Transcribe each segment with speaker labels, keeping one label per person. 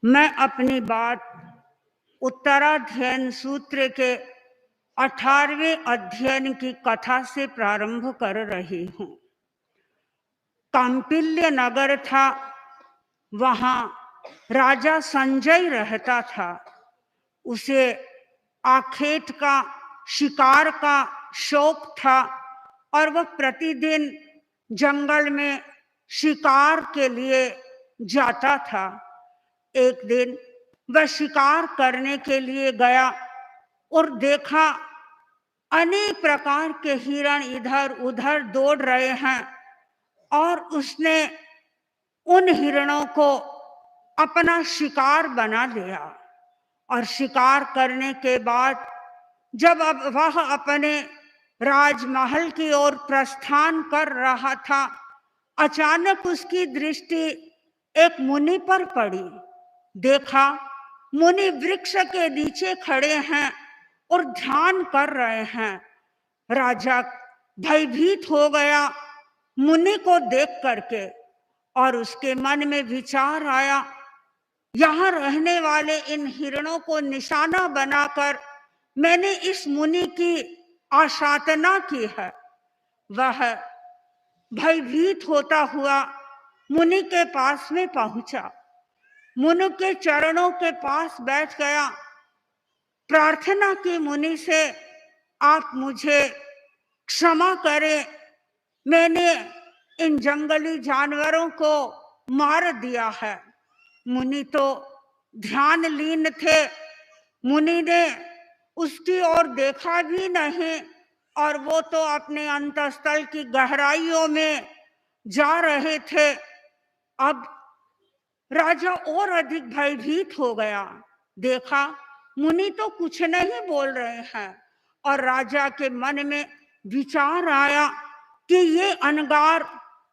Speaker 1: मैं अपनी बात उत्तराध्ययन सूत्र के 18वें अध्ययन की कथा से प्रारंभ कर रही हूँ। कांपिल्य नगर था, वहां राजा संजय रहता था। उसे आखेट का, शिकार का शौक था और वह प्रतिदिन जंगल में शिकार के लिए जाता था। एक दिन वह शिकार करने के लिए गया और देखा अनेक प्रकार के हिरण इधर उधर दौड़ रहे हैं और उसने उन हिरणों को अपना शिकार बना लिया। और शिकार करने के बाद जब अब वह अपने राजमहल की ओर प्रस्थान कर रहा था, अचानक उसकी दृष्टि एक मुनि पर पड़ी। देखा मुनि वृक्ष के नीचे खड़े हैं और ध्यान कर रहे हैं। राजा भयभीत हो गया मुनि को देख करके, और उसके मन में विचार आया, यहाँ रहने वाले इन हिरणों को निशाना बनाकर मैंने इस मुनि की आशातना की है। वह भयभीत होता हुआ मुनि के पास में पहुंचा, मुनि के चरणों के पास बैठ गया, प्रार्थना की मुनि से, आप मुझे क्षमा करें, मैंने इन जंगली जानवरों को मार दिया है। मुनि तो ध्यान लीन थे, मुनि ने उसकी ओर देखा भी नहीं और वो तो अपने अंतःस्थल की गहराइयों में जा रहे थे। अब राजा और अधिक भयभीत हो गया। देखा मुनि तो कुछ नहीं बोल रहे हैं और राजा के मन में विचार आया कि ये अनगार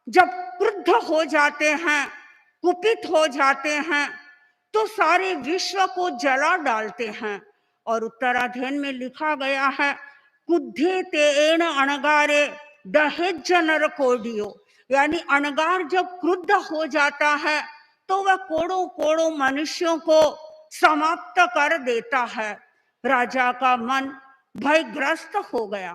Speaker 1: जब क्रुद्ध हो जाते हैं, कुपित हो जाते हैं, तो सारे विश्व को जला डालते हैं। और उत्तराध्ययन में लिखा गया है, कुद्धे तेन अनगारे दहेज नर कोडियो, यानी अनगार जब क्रुद्ध हो जाता है तो वह कोड़ों कोड़ों मनुष्यों को समाप्त कर देता है। राजा का मन भयग्रस्त हो गया,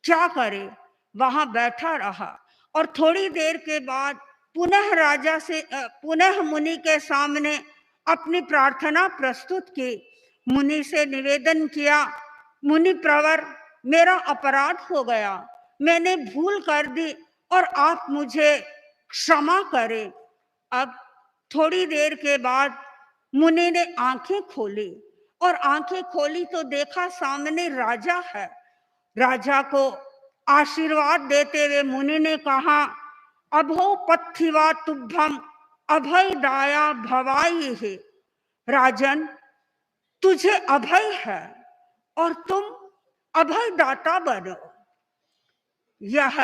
Speaker 1: क्या करे, वहां बैठा रहा और थोड़ी देर के बाद पुनः मुनि के सामने अपनी प्रार्थना प्रस्तुत की। मुनि से निवेदन किया, मुनि प्रवर, मेरा अपराध हो गया, मैंने भूल कर दी और आप मुझे क्षमा करें। अब थोड़ी देर के बाद मुनि ने आंखें खोली और आंखें खोली तो देखा सामने राजा है। राजा को आशीर्वाद देते हुए मुनि ने कहा, अभो पथिवा तुभ्यम अभय दाया भवाई है। राजन, तुझे अभय है और तुम अभय दाता बनो। यह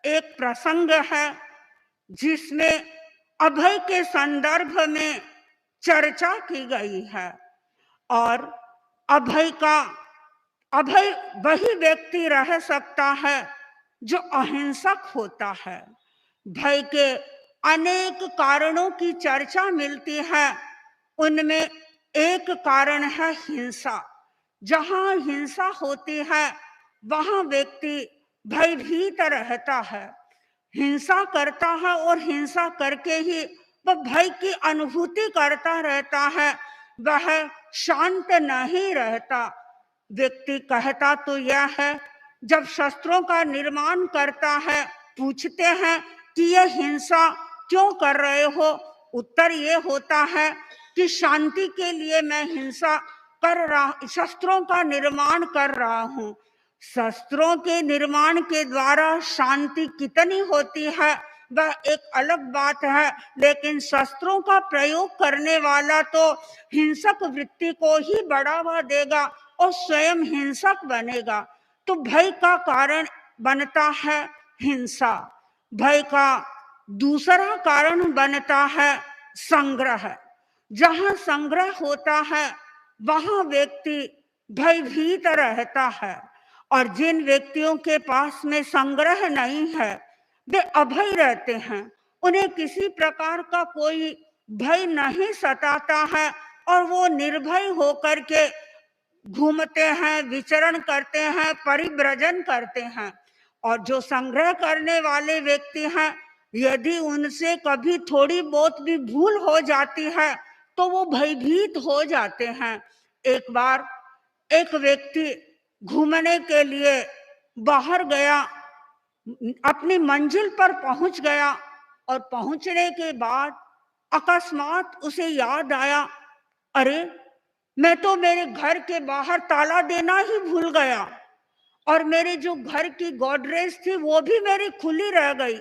Speaker 1: एक प्रसंग है जिसमें अभय के संदर्भ में चर्चा की गई है। और अभय वही व्यक्ति रह सकता है जो अहिंसक होता है। भय के अनेक कारणों की चर्चा मिलती है, उनमें एक कारण है हिंसा। जहां हिंसा होती है वहां व्यक्ति भयभीत रहता है, हिंसा करता है और हिंसा करके ही वह भय की अनुभूति करता रहता है, वह शांत नहीं रहता। व्यक्ति कहता तो यह है, जब शस्त्रों का निर्माण करता है पूछते हैं कि यह हिंसा क्यों कर रहे हो, उत्तर ये होता है कि शांति के लिए मैं हिंसा कर रहा, शस्त्रों का निर्माण कर रहा हूं। शस्त्रों के निर्माण के द्वारा शांति कितनी होती है वह एक अलग बात है, लेकिन शस्त्रों का प्रयोग करने वाला तो हिंसक वृत्ति को ही बढ़ावा देगा और स्वयं हिंसक बनेगा। तो भय का कारण बनता है हिंसा। भय का दूसरा कारण बनता है संग्रह। जहां संग्रह होता है वहां व्यक्ति भयभीत रहता है, और जिन व्यक्तियों के पास में संग्रह नहीं है वे अभय रहते हैं। उन्हें किसी प्रकार का कोई भय नहीं सताता है और वो निर्भय होकर के घूमते हैं, विचरण करते हैं, परिव्रजन करते हैं। और जो संग्रह करने वाले व्यक्ति हैं, यदि उनसे कभी थोड़ी बहुत भी भूल हो जाती है तो वो भयभीत हो जाते हैं। एक बार एक व्यक्ति घूमने के लिए बाहर गया, अपनी मंजिल पर पहुंच गया और पहुंचने के बाद अकस्मात उसे याद आया, अरे मैं तो मेरे घर के बाहर ताला देना ही भूल गया और मेरे जो घर की गोदरेज थी वो भी मेरी खुली रह गई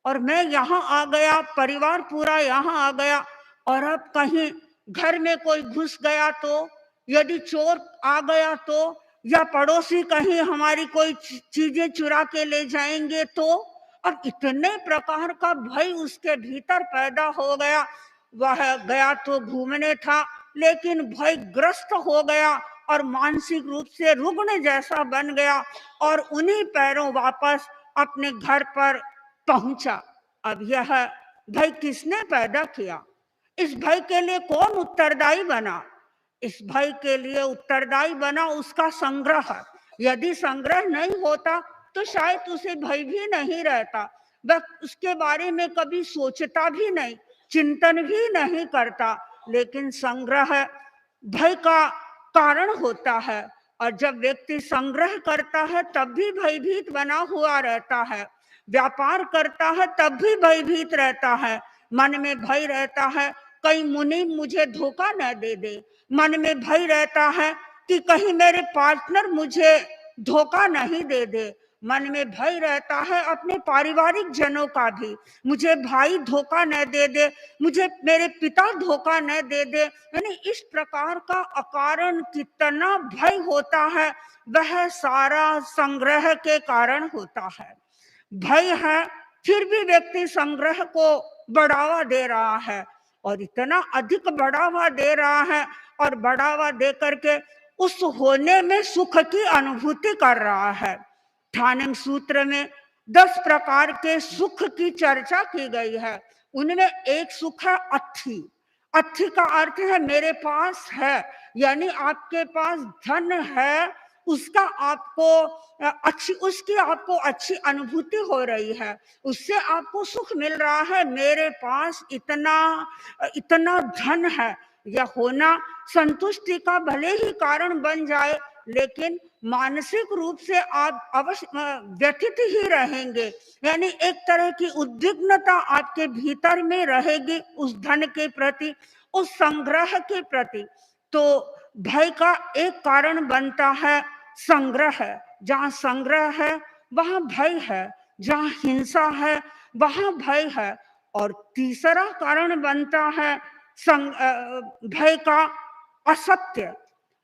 Speaker 1: और मैं यहाँ आ गया, परिवार पूरा यहाँ आ गया और अब कहीं घर में कोई घुस गया तो, यदि चोर आ गया तो, या पड़ोसी कहीं हमारी कोई चीजें चुरा के ले जाएंगे तो। और इतने प्रकार का भय उसके भीतर पैदा हो गया। वह गया तो घूमने था, लेकिन भयग्रस्त हो गया और मानसिक रूप से रुग्ण जैसा बन गया और उन्हीं पैरों वापस अपने घर पर पहुंचा। अब यह भय किसने पैदा किया? इस भय के लिए कौन उत्तरदायी बना? इस भय के लिए उत्तरदायी बना उसका संग्रह। यदि संग्रह नहीं होता तो शायद उसे भय भी नहीं रहता, वह उसके बारे में कभी सोचता भी नहीं, चिंतन भी नहीं करता। लेकिन संग्रह भय का कारण होता है और जब व्यक्ति संग्रह करता है तब भी भयभीत बना हुआ रहता है, व्यापार करता है तब भी भयभीत रहता है, मन में भय रहता है कहीं मुनि मुझे धोखा न दे दे, मन में भय रहता है कि कहीं मेरे पार्टनर मुझे धोखा नहीं दे दे, मन में भय रहता है अपने पारिवारिक जनों का भी, मुझे भाई धोखा न दे दे, मुझे मेरे पिता धोखा न दे दे। यानी इस प्रकार का अकारण कितना भय होता है, वह सारा संग्रह के कारण होता है। भय है फिर भी व्यक्ति संग्रह को बढ़ावा दे रहा है और इतना अधिक बढ़ावा दे रहा है और बढ़ावा दे करके उस होने में सुख की अनुभूति कर रहा है। ठानिंग सूत्र में 10 प्रकार के सुख की चर्चा की गई है। उनमें एक सुख है अत्थि। अत्थि का अर्थ है मेरे पास है, यानी आपके पास धन है, उसका आपको आपको अच्छी अनुभूति हो रही है, उससे आपको सुख मिल रहा है। मेरे पास इतना इतना धन है, यह होना संतुष्टि का भले ही कारण बन जाए, लेकिन मानसिक रूप से आप अवश्य व्यथित ही रहेंगे। यानी एक तरह की उद्विग्नता आपके भीतर में रहेगी उस धन के प्रति, उस संग्रह के प्रति। तो भय का एक कारण बनता है संग्रह। जहाँ संग्रह है वहाँ भय है, जहाँ हिंसा है वहाँ भय है। और तीसरा कारण बनता है भय का असत्य।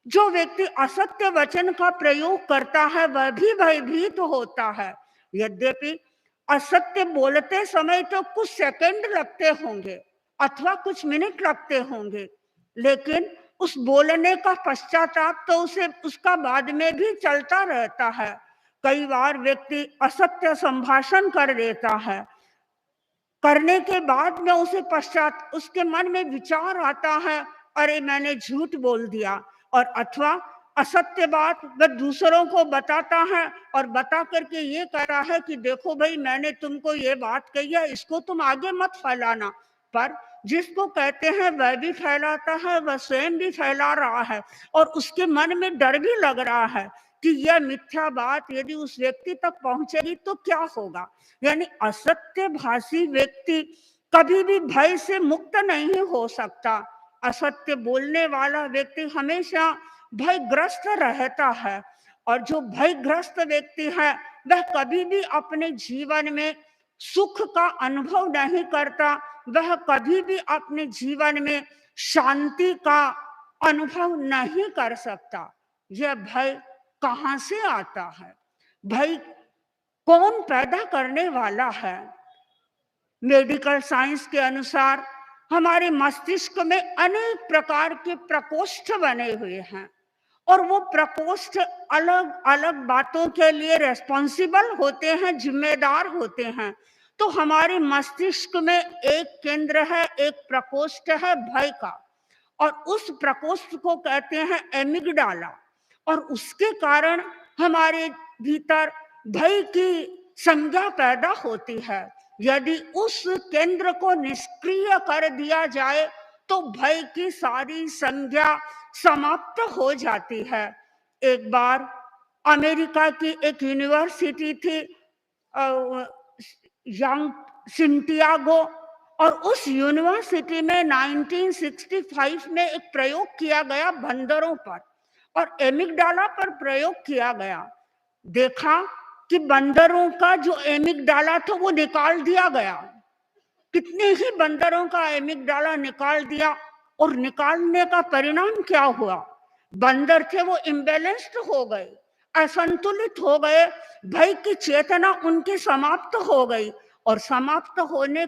Speaker 1: जो व्यक्ति असत्य वचन का प्रयोग करता है वह भी भयभीत होता है। यद्यपि असत्य बोलते समय तो कुछ सेकंड लगते होंगे अथवा कुछ मिनट लगते होंगे, लेकिन उस बोलने का पश्चाताप तो उसे उसका बाद में भी चलता रहता है। कई बार व्यक्ति असत्य संभाषण कर देता है, करने के बाद में उसे पश्चात उसके मन में विचार आता है, अरे मैंने झूठ बोल दिया, और अथवा असत्य बात वह दूसरों को बताता है और बता करके ये कह रहा है कि देखो भाई मैंने तुमको ये बात कही है, इसको तुम आगे मत फैलाना। पर जिसको कहते हैं वह भी फैलाता है, वह स्वयं भी फैला रहा है और उसके मन में डर भी लग रहा है कि यह मिथ्या बात यदि उस व्यक्ति तक पहुंचेगी तो क्या होगा। यानी असत्य भाषी व्यक्ति कभी भी भय से मुक्त नहीं हो सकता। असत्य बोलने वाला व्यक्ति हमेशा भयग्रस्त रहता है और जो भयग्रस्त व्यक्ति है वह कभी भी अपने जीवन में सुख का अनुभव नहीं करता, वह कभी भी अपने जीवन में शांति का अनुभव नहीं कर सकता। यह भय कहाँ से आता है? भय कौन पैदा करने वाला है? मेडिकल साइंस के अनुसार हमारे मस्तिष्क में अनेक प्रकार के प्रकोष्ठ बने हुए हैं और वो प्रकोष्ठ अलग अलग बातों के लिए रेस्पॉन्सिबल होते हैं, जिम्मेदार होते हैं। तो हमारे मस्तिष्क में एक केंद्र है, एक प्रकोष्ठ है भय का, और उस प्रकोष्ठ को कहते हैं एमिगडाला। और उसके कारण हमारे भीतर भय की संज्ञा पैदा होती है। यदि उस केंद्र को निष्क्रिय कर दिया जाए तो भय की सारी संज्ञा समाप्त हो जाती है। एक बार अमेरिका की एक यूनिवर्सिटी थी, यंग सिंटियागो, और उस यूनिवर्सिटी में 1965 में एक प्रयोग किया गया बंदरों पर, और एमिगडाला पर प्रयोग किया गया। देखा कि बंदरों का जो एमिगडाला था वो निकाल दिया गया। कितने ही बंदरों का एमिगडाला निकाल दिया, और निकालने का परिणाम क्या हुआ? बंदर थे वो इम्बैलेंस्ड हो गए, असंतुलित हो गए, भय की चेतना उनकी समाप्त हो गई। और समाप्त होने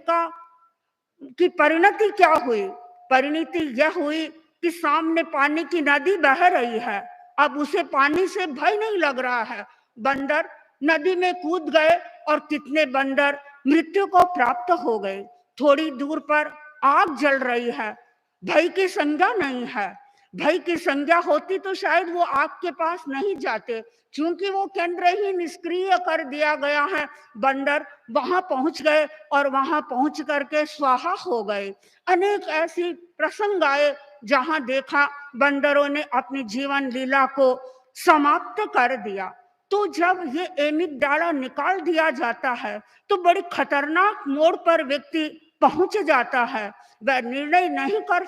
Speaker 1: की परिणति क्या हुई? परिणति यह हुई कि सामने पानी की नदी बह रही है, अब उसे पानी से भय नहीं लग रहा है। बंदर नदी में कूद गए और कितने बंदर मृत्यु को प्राप्त हो गए। थोड़ी दूर पर आग जल रही है, भय की संज्ञा नहीं है। भय की संज्ञा होती तो शायद वो आग के पास नहीं जाते, क्योंकि वो केंद्र ही निष्क्रिय कर दिया गया है। बंदर वहां पहुंच गए और वहां पहुंच करके स्वाहा हो गए। अनेक ऐसी प्रसंग आए जहां देखा बंदरों ने अपनी जीवन लीला को समाप्त कर दिया। तो जब ये एमिगडाला निकाल दिया जाता है तो बड़ी खतरनाक मोड़ पर व्यक्ति पहुंच जाता है। वह निर्णय नहीं कर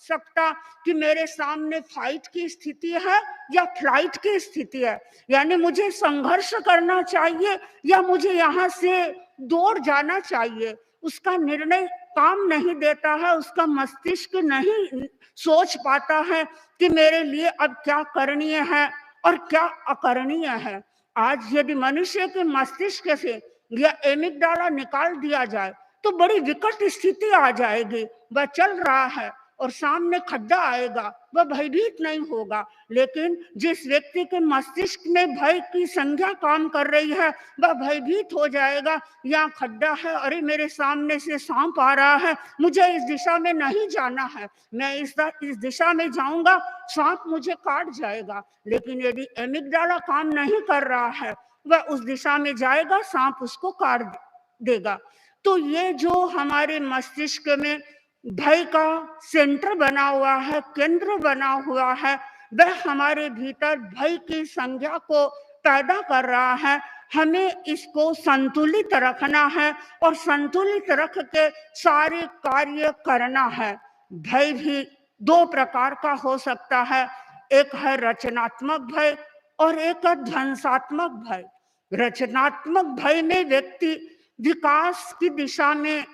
Speaker 1: सकता कि मेरे सामने फाइट की स्थिति है या फ्लाइट की स्थिति है, यानी मुझे संघर्ष करना चाहिए या मुझे यहाँ से दौड़ जाना चाहिए। उसका निर्णय काम नहीं देता है, उसका मस्तिष्क नहीं सोच पाता है कि मेरे लिए अब क्या करणीय है और क्या अकरणीय है। आज यदि मनुष्य के मस्तिष्क से यह एमिगडाला निकाल दिया जाए तो बड़ी विकट स्थिति आ जाएगी। वह चल रहा है और सामने खड्डा आएगा, वह भयभीत नहीं होगा। लेकिन जिस व्यक्ति के मस्तिष्क में भय की संज्ञा काम कर रही है वह भयभीत हो जाएगा। यहाँ खड्डा है, अरे मेरे सामने से सांप आ रहा है, मुझे इस दिशा में नहीं जाना है, मैं इस दिशा में जाऊंगा सांप मुझे काट जाएगा। लेकिन यदि एमिगडाला काम नहीं कर रहा है, वह उस दिशा में जाएगा, सांप उसको काट देगा। तो ये जो हमारे मस्तिष्क में भय का सेंटर बना हुआ है, केंद्र बना हुआ है, वह हमारे भीतर भय की संज्ञा को पैदा कर रहा है। हमें इसको संतुलित रखना है और संतुलित रख के सारे कार्य करना है। भय भी दो प्रकार का हो सकता है, एक है रचनात्मक भय और एक है ध्वंसात्मक भय। रचनात्मक भय में व्यक्ति विकास की दिशा में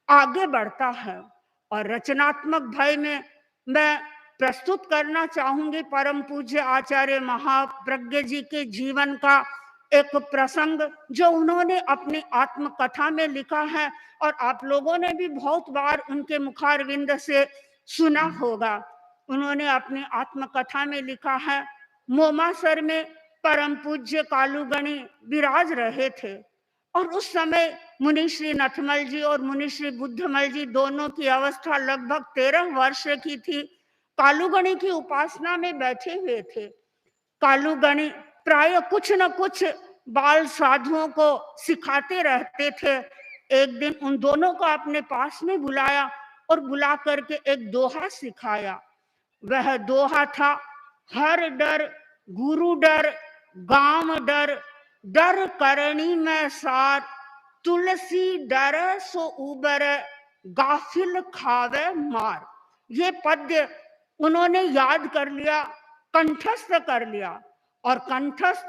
Speaker 1: आगे बढ़ता है, और रचनात्मक भय में मैं प्रस्तुत करना चाहूंगी परम पूज्य आचार्य महाप्रज्ञ जी के जीवन का एक प्रसंग जो उन्होंने अपनी आत्मकथा में लिखा है, और आप लोगों ने भी बहुत बार उनके मुखारविंद से सुना होगा। उन्होंने अपनी आत्मकथा में लिखा है, मोमासर में परम पूज्य कालूगणी विराज रहे थे, और उस समय मुनिश्री नथमल जी और मुनिश्री बुद्धमल जी दोनों की अवस्था लगभग 13 वर्ष की थी। कालूगणी की उपासना में बैठे हुए थे। कालूगणी प्राय कुछ न कुछ बाल साधुओं को सिखाते रहते थे। एक दिन उन दोनों को अपने पास में बुलाया और बुला करके एक दोहा सिखाया। वह दोहा था, हर डर गुरु डर गांव डर, डर करणी में सार, तुलसी डर सो उबर, गाफिल खावे मार। ये पद्य उन्होंने याद कर लिया, कंठस्थ कर लिया, और कंठस्थ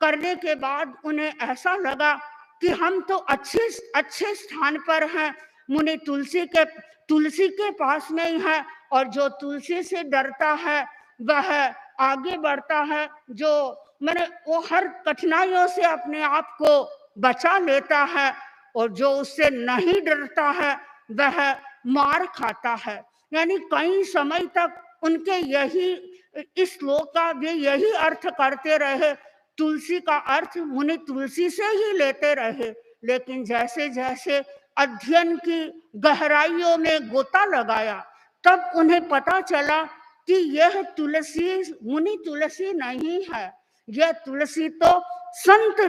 Speaker 1: करने के बाद उन्हें ऐसा लगा कि हम तो अच्छे स्थान पर हैं। मुनि तुलसी के पास में ही है, और जो तुलसी से डरता है वह आगे बढ़ता है, जो मैंने वो हर कठिनाइयों से अपने आप को बचा लेता है, और जो उससे नहीं डरता है वह मार खाता है। यानी कई समय तक उनके यही इस श्लोक का वे यही अर्थ करते रहे। तुलसी का अर्थ मुनि तुलसी से ही लेते रहे, लेकिन जैसे जैसे अध्ययन की गहराइयों में गोता लगाया, तब उन्हें पता चला कि यह तुलसी मुनि तुलसी नहीं है, यह तुलसी तो संत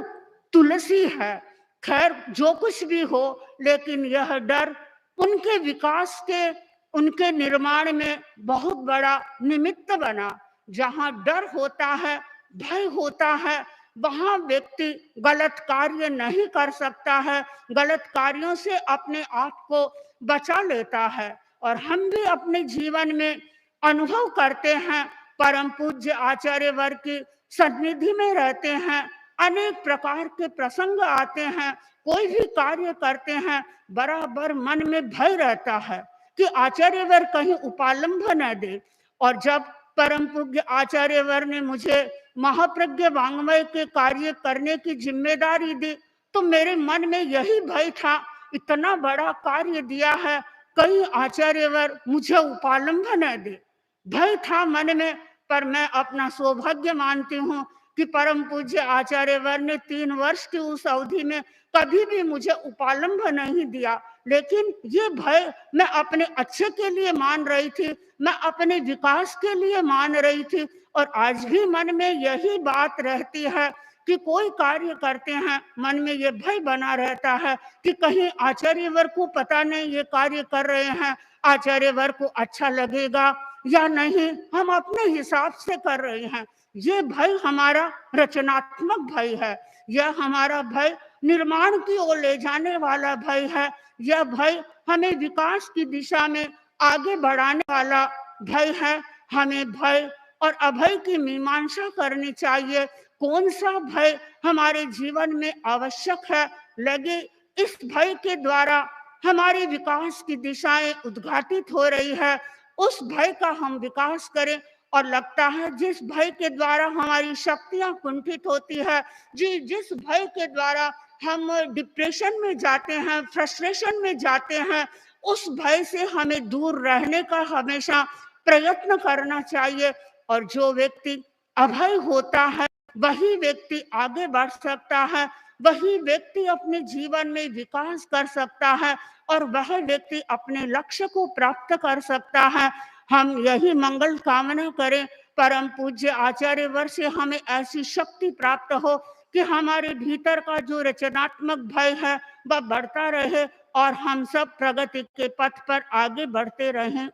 Speaker 1: तुलसी है। खैर जो कुछ भी हो, लेकिन यह डर उनके विकास के, उनके निर्माण में बहुत बड़ा निमित्त बना। जहाँ डर होता है, भय होता है, वहाँ व्यक्ति गलत कार्य नहीं कर सकता है, गलत कार्यों से अपने आप को बचा लेता है। और हम भी अपने जीवन में अनुभव करते हैं, परम पूज्य आचार्यवर्ग की सन्निधि में रहते हैं, अनेक प्रकार के प्रसंग आते हैं, कोई भी कार्य करते हैं, बराबर मन में भय रहता है कि आचार्यवर कहीं उपालंभ न दे। और जब परम पूज्य आचार्यवर ने मुझे महाप्रज्ञ वाङ्मय के कार्य करने की जिम्मेदारी दी, तो मेरे मन में यही भय था, इतना बड़ा कार्य दिया है, कहीं आचार्यवर मुझे उपालंभ न दे। भय था मन में, पर मैं अपना सौभाग्य मानती हूँ कि परम पूज्य आचार्यवर ने 3 वर्ष की उस अवधि में कभी भी मुझे उपालंभ नहीं दिया। लेकिन ये भय मैं अपने अच्छे के लिए मान रही थी, मैं अपने विकास के लिए मान रही थी। और आज भी मन में यही बात रहती है कि कोई कार्य करते हैं, मन में ये भय बना रहता है कि कहीं आचार्यवर को पता नहीं ये कार्य कर रहे हैं, आचार्यवर को अच्छा लगेगा या नहीं, हम अपने हिसाब से कर रहे हैं। ये भय हमारा रचनात्मक भय है, यह हमारा भय निर्माण की ओर ले जाने वाला भय है, यह भय हमें विकास की दिशा में आगे बढ़ाने वाला भय है। हमें भय और अभय की मीमांसा करनी चाहिए, कौन सा भय हमारे जीवन में आवश्यक है, लगे इस भय के द्वारा हमारे विकास की दिशाएं उद्घाटित हो रही है, उस भय का हम विकास करें। और लगता है जिस भय के द्वारा हमारी शक्तियां कुंठित होती है, जिस भय के द्वारा हम डिप्रेशन में जाते हैं, फ्रस्ट्रेशन में जाते हैं, उस भय से हमें दूर रहने का हमेशा प्रयत्न करना चाहिए। और जो व्यक्ति अभय होता है, वही व्यक्ति आगे बढ़ सकता है, वही व्यक्ति अपने जीवन में विकास कर सकता है, और वह व्यक्ति अपने लक्ष्य को प्राप्त कर सकता है। हम यही मंगल कामना करें, परम पूज्य आचार्यवर से हमें ऐसी शक्ति प्राप्त हो कि हमारे भीतर का जो रचनात्मक भय है वह बढ़ता रहे और हम सब प्रगति के पथ पर आगे बढ़ते रहें।